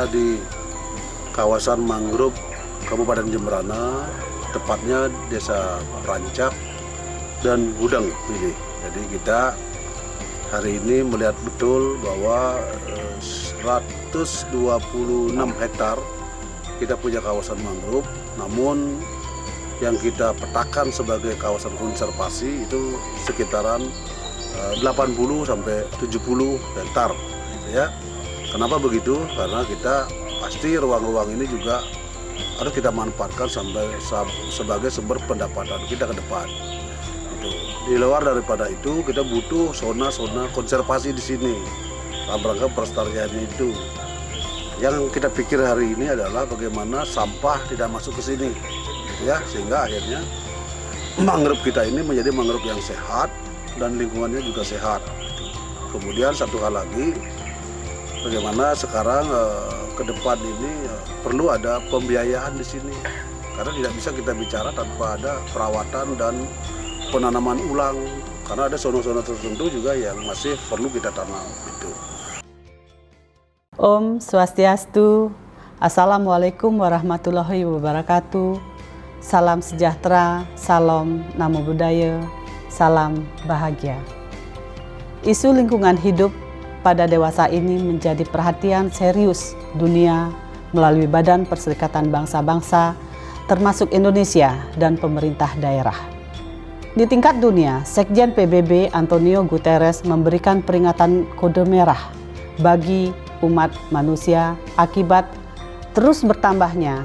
berada di kawasan mangrove Kabupaten Jemberana, tepatnya Desa Rancak dan Gudang ini. Jadi kita hari ini melihat betul bahwa 126 hektar kita punya kawasan mangrove, namun yang kita petakan sebagai kawasan konservasi itu sekitaran 80 sampai 70 hektar gitu ya. Kenapa begitu? Karena kita pasti ruang-ruang ini juga harus kita manfaatkan sebagai sumber pendapatan kita ke depan. Gitu. Di luar daripada itu kita butuh zona-zona konservasi di sini dalam rangka pelestarian itu. Yang kita pikir hari ini adalah bagaimana sampah tidak masuk ke sini, gitu ya, sehingga akhirnya mangrove kita ini menjadi mangrove yang sehat dan lingkungannya juga sehat. Kemudian satu hal lagi, bagaimana sekarang ke depan ini perlu ada pembiayaan di sini, karena tidak bisa kita bicara tanpa ada perawatan dan penanaman ulang, karena ada zona-zona tertentu juga yang masih perlu kita tanam itu. Om Swastiastu, Assalamualaikum warahmatullahi wabarakatuh. Salam sejahtera, salam namo buddhaya, salam bahagia. Isu lingkungan hidup pada dewasa ini menjadi perhatian serius dunia melalui Badan Perserikatan Bangsa-Bangsa, termasuk Indonesia dan pemerintah daerah. Di tingkat dunia, Sekjen PBB Antonio Guterres memberikan peringatan kode merah bagi umat manusia akibat terus bertambahnya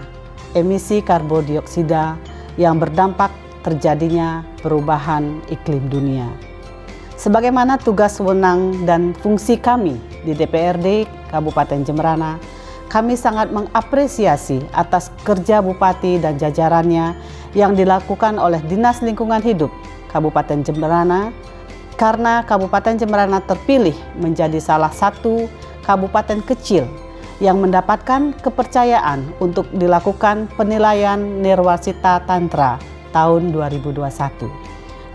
emisi karbon dioksida yang berdampak terjadinya perubahan iklim dunia. Sebagaimana tugas wewenang dan fungsi kami di DPRD Kabupaten Jemberana, kami sangat mengapresiasi atas kerja Bupati dan jajarannya yang dilakukan oleh Dinas Lingkungan Hidup Kabupaten Jemberana, karena Kabupaten Jemberana terpilih menjadi salah satu kabupaten kecil yang mendapatkan kepercayaan untuk dilakukan penilaian Nirwasita Tantra tahun 2021.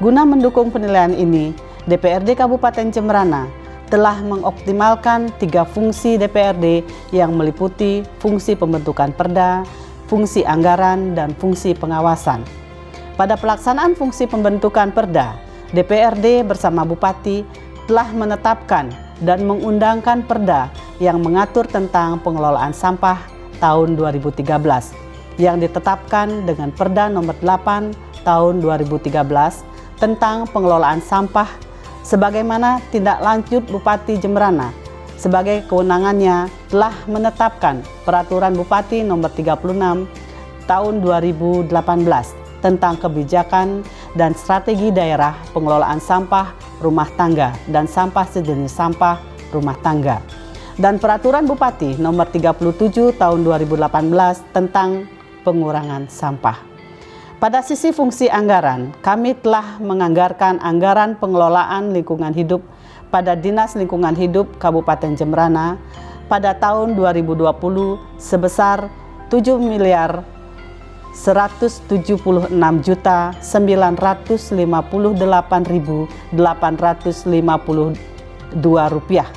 Guna mendukung penilaian ini, DPRD Kabupaten Jemberana telah mengoptimalkan 3 fungsi DPRD yang meliputi fungsi pembentukan perda, fungsi anggaran, dan fungsi pengawasan. Pada pelaksanaan fungsi pembentukan perda, DPRD bersama Bupati telah menetapkan dan mengundangkan perda yang mengatur tentang pengelolaan sampah tahun 2013 yang ditetapkan dengan Perda nomor 8 tahun 2013 tentang pengelolaan sampah sebagaimana tindak lanjut Bupati Jemberana sebagai kewenangannya telah menetapkan Peraturan Bupati nomor 36 tahun 2018 tentang kebijakan dan strategi daerah pengelolaan sampah rumah tangga dan sampah sejenis sampah rumah tangga, dan Peraturan Bupati nomor 37 tahun 2018 tentang pengurangan sampah. Pada sisi fungsi anggaran, kami telah menganggarkan anggaran pengelolaan lingkungan hidup pada Dinas Lingkungan Hidup Kabupaten Jemberana pada tahun 2020 sebesar 7.159.852 rupiah.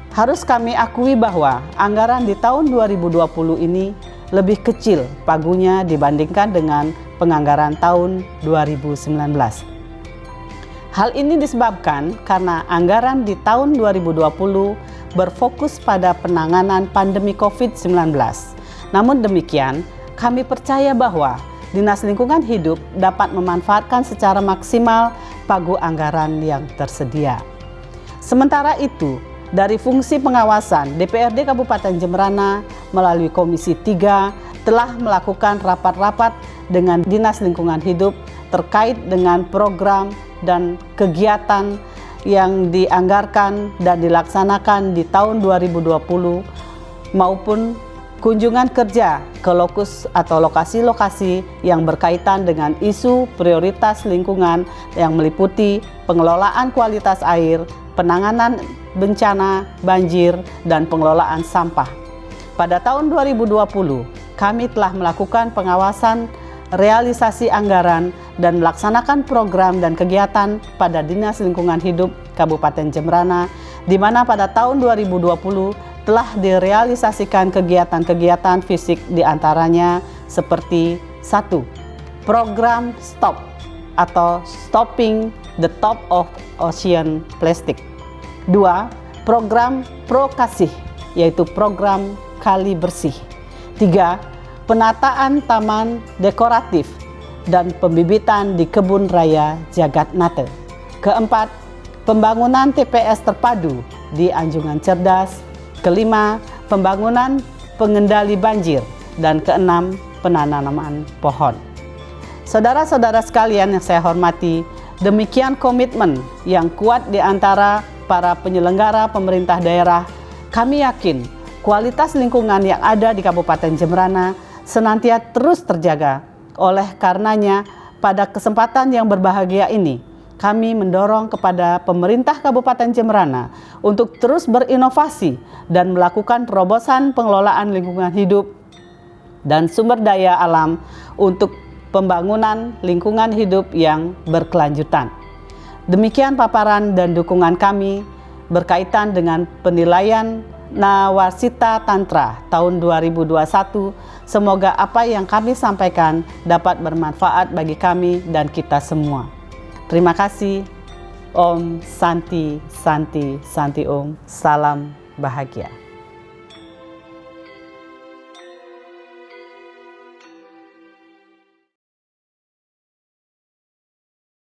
Harus kami akui bahwa anggaran di tahun 2020 ini lebih kecil pagunya dibandingkan dengan penganggaran tahun 2019. Hal ini disebabkan karena anggaran di tahun 2020 berfokus pada penanganan pandemi COVID-19. Namun demikian, kami percaya bahwa Dinas Lingkungan Hidup dapat memanfaatkan secara maksimal pagu anggaran yang tersedia. Sementara itu, dari fungsi pengawasan, DPRD Kabupaten Jemberana melalui Komisi 3 telah melakukan rapat-rapat dengan Dinas Lingkungan Hidup terkait dengan program dan kegiatan yang dianggarkan dan dilaksanakan di tahun 2020 maupun kunjungan kerja ke lokus atau lokasi-lokasi yang berkaitan dengan isu prioritas lingkungan yang meliputi pengelolaan kualitas air, penanganan bencana, banjir, dan pengelolaan sampah. Pada tahun 2020, kami telah melakukan pengawasan realisasi anggaran dan melaksanakan program dan kegiatan pada Dinas Lingkungan Hidup Kabupaten Jemberana, di mana pada tahun 2020 telah direalisasikan kegiatan-kegiatan fisik diantaranya seperti 1. Program STOP atau Stopping the Top of Ocean Plastic. 2. Program Pro Kasih, yaitu program kali bersih. 3. Penataan taman dekoratif dan pembibitan di Kebun Raya Jagatnate. 4. Pembangunan TPS terpadu di Anjungan Cerdas. 5. Pembangunan pengendali banjir. Dan 6. Penanaman pohon. Saudara-saudara sekalian yang saya hormati, demikian komitmen yang kuat di antara para penyelenggara pemerintah daerah. Kami yakin kualitas lingkungan yang ada di Kabupaten Jemberana senantiasa terus terjaga. Oleh karenanya, pada kesempatan yang berbahagia ini, kami mendorong kepada pemerintah Kabupaten Jemberana untuk terus berinovasi dan melakukan terobosan pengelolaan lingkungan hidup dan sumber daya alam untuk pembangunan lingkungan hidup yang berkelanjutan. Demikian paparan dan dukungan kami berkaitan dengan penilaian Nawasita Tantra tahun 2021. Semoga apa yang kami sampaikan dapat bermanfaat bagi kami dan kita semua. Terima kasih. Om Santi Santi Santi Om. Salam bahagia.